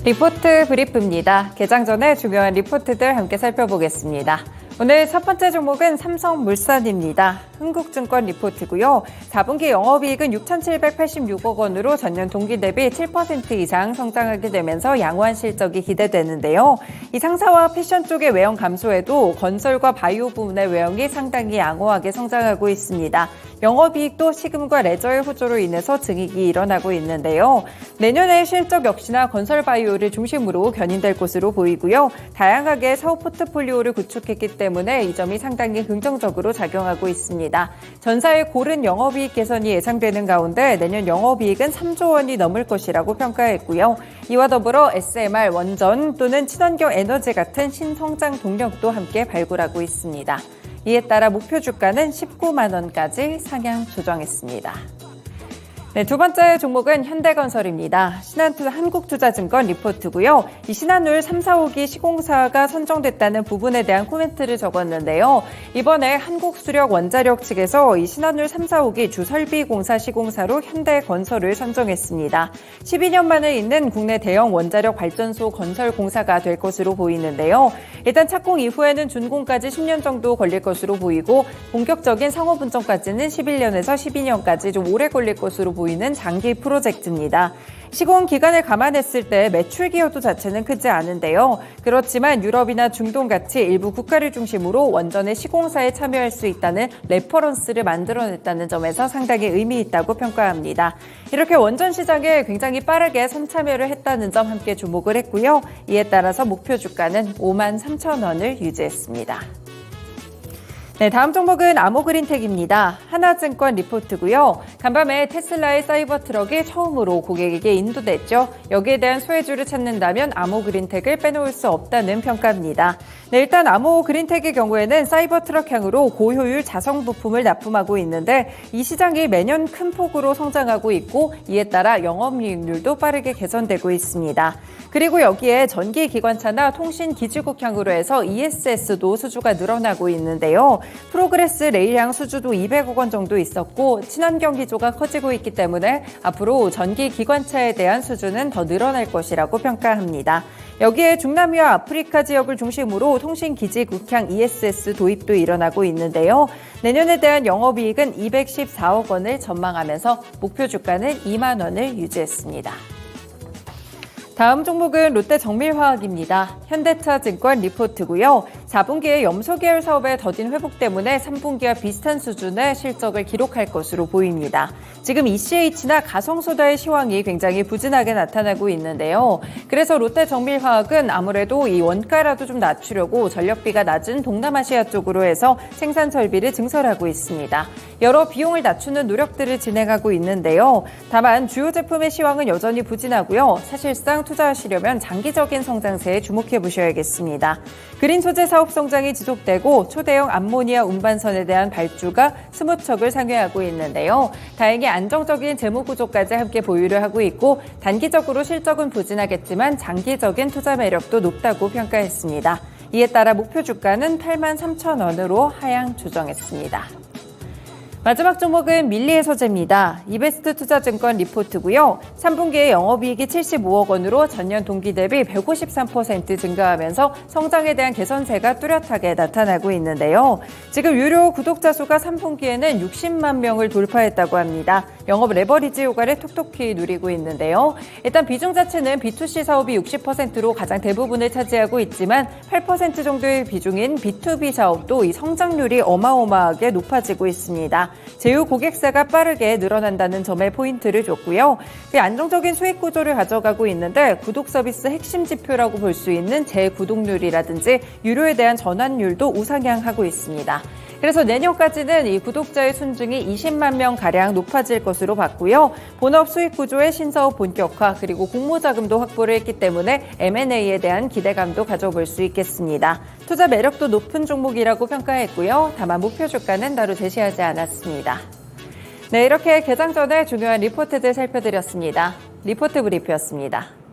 리포트 브리프입니다. 개장 전에 중요한 리포트들 함께 살펴보겠습니다. 오늘 첫 번째 종목은 삼성물산입니다. 흥국증권 리포트고요. 4분기 영업이익은 6,786억 원으로 전년 동기 대비 7% 이상 성장하게 되면서 양호한 실적이 기대되는데요. 이 상사와 패션 쪽의 외형 감소에도 건설과 바이오 부문의 외형이 상당히 양호하게 성장하고 있습니다. 영업이익도 식음과 레저의 호조로 인해서 증익이 일어나고 있는데요. 내년의 실적 역시나 건설 바이오를 중심으로 견인될 것으로 보이고요. 다양하게 사업 포트폴리오를 구축했기 때문에 이 점이 상당히 긍정적으로 작용하고 있습니다. 전사의 고른 영업이익 개선이 예상되는 가운데 내년 영업이익은 3조 원이 넘을 것이라고 평가했고요. 이와 더불어 SMR, 원전 또는 친환경 에너지 같은 신성장 동력도 함께 발굴하고 있습니다. 이에 따라 목표 주가는 19만 원까지 상향 조정했습니다. 네, 두 번째 종목은 현대건설입니다. 한국투자증권 리포트고요. 이 신한울 3, 4호기 시공사가 선정됐다는 부분에 대한 코멘트를 적었는데요. 이번에 한국수력 원자력 측에서 이 신한울 3, 4호기 주설비공사 시공사로 현대건설을 선정했습니다. 12년 만에 있는 국내 대형 원자력 발전소 건설 공사가 될 것으로 보이는데요. 일단 착공 이후에는 준공까지 10년 정도 걸릴 것으로 보이고 본격적인 상업 운전까지는 11년에서 12년까지 좀 오래 걸릴 것으로 보이는 장기 프로젝트입니다. 시공 기간을 감안했을 때 매출 기여도 자체는 크지 않은데요. 그렇지만 유럽이나 중동 같이 일부 국가를 중심으로 원전의 시공사에 참여할 수 있다는 레퍼런스를 만들어냈다는 점에서 상당히 의미 있다고 평가합니다. 이렇게 원전 시장에 굉장히 빠르게 선참여를 했다는 점 함께 주목을 했고요. 이에 따라서 목표 주가는 5만 3천 원을 유지했습니다. 네, 다음 종목은 아모그린텍입니다. 하나증권 리포트고요. 간밤에 테슬라의 사이버 트럭이 처음으로 고객에게 인도됐죠. 여기에 대한 소외주를 찾는다면 아모그린텍을 빼놓을 수 없다는 평가입니다. 네, 일단 아모그린텍의 경우에는 사이버 트럭향으로 고효율 자성 부품을 납품하고 있는데 이 시장이 매년 큰 폭으로 성장하고 있고 이에 따라 영업이익률도 빠르게 개선되고 있습니다. 그리고 여기에 전기 기관차나 통신 기지국향으로 해서 ESS도 수주가 늘어나고 있는데요. 프로그레스 레일향 수주도 200억 원 정도 있었고 친환경 기조가 커지고 있기 때문에 앞으로 전기 기관차에 대한 수주는 더 늘어날 것이라고 평가합니다. 여기에 중남미와 아프리카 지역을 중심으로 통신 기지국향 ESS 도입도 일어나고 있는데요. 내년에 대한 영업이익은 214억 원을 전망하면서 목표 주가는 2만 원을 유지했습니다. 다음 종목은 롯데정밀화학입니다. 현대차증권 리포트고요. 4분기에 염소 계열 사업의 더딘 회복 때문에 3분기와 비슷한 수준의 실적을 기록할 것으로 보입니다. 지금 ECH나 가성소다의 시황이 굉장히 부진하게 나타나고 있는데요. 그래서 롯데정밀화학은 아무래도 이 원가라도 좀 낮추려고 전력비가 낮은 동남아시아 쪽으로 해서 생산 설비를 증설하고 있습니다. 여러 비용을 낮추는 노력들을 진행하고 있는데요. 다만 주요 제품의 시황은 여전히 부진하고요. 사실상 투자하시려면 장기적인 성장세에 주목해 보셔야겠습니다. 그린 소재 사업 성장이 지속되고 초대형 암모니아 운반선에 대한 발주가 스무척을 상회하고 있는데요. 다행히 안정적인 재무 구조까지 함께 보유를 하고 있고 단기적으로 실적은 부진하겠지만 장기적인 투자 매력도 높다고 평가했습니다. 이에 따라 목표 주가는 8만 3천 원으로 하향 조정했습니다. 마지막 종목은 밀리해서제입니다. 이베스트 투자증권 리포트고요. 3분기에 영업이익이 75억 원으로 전년 동기 대비 153% 증가하면서 성장에 대한 개선세가 뚜렷하게 나타나고 있는데요. 지금 유료 구독자 수가 3분기에는 60만 명을 돌파했다고 합니다. 영업 레버리지 효과를 톡톡히 누리고 있는데요. 일단 비중 자체는 B2C 사업이 60%로 가장 대부분을 차지하고 있지만 8% 정도의 비중인 B2B 사업도 이 성장률이 어마어마하게 높아지고 있습니다. 제휴 고객사가 빠르게 늘어난다는 점에 포인트를 줬고요. 안정적인 수익 구조를 가져가고 있는데 구독 서비스 핵심 지표라고 볼 수 있는 재구독률이라든지 유료에 대한 전환율도 우상향하고 있습니다. 그래서 내년까지는 이 구독자의 순증이 20만 명가량 높아질 것으로 봤고요. 본업 수익 구조의 신사업 본격화 그리고 공모자금도 확보를 했기 때문에 M&A에 대한 기대감도 가져볼 수 있겠습니다. 투자 매력도 높은 종목이라고 평가했고요. 다만 목표 주가는 따로 제시하지 않았습니다. 네, 이렇게 개장 전에 중요한 리포트들 살펴드렸습니다. 리포트 브리프였습니다.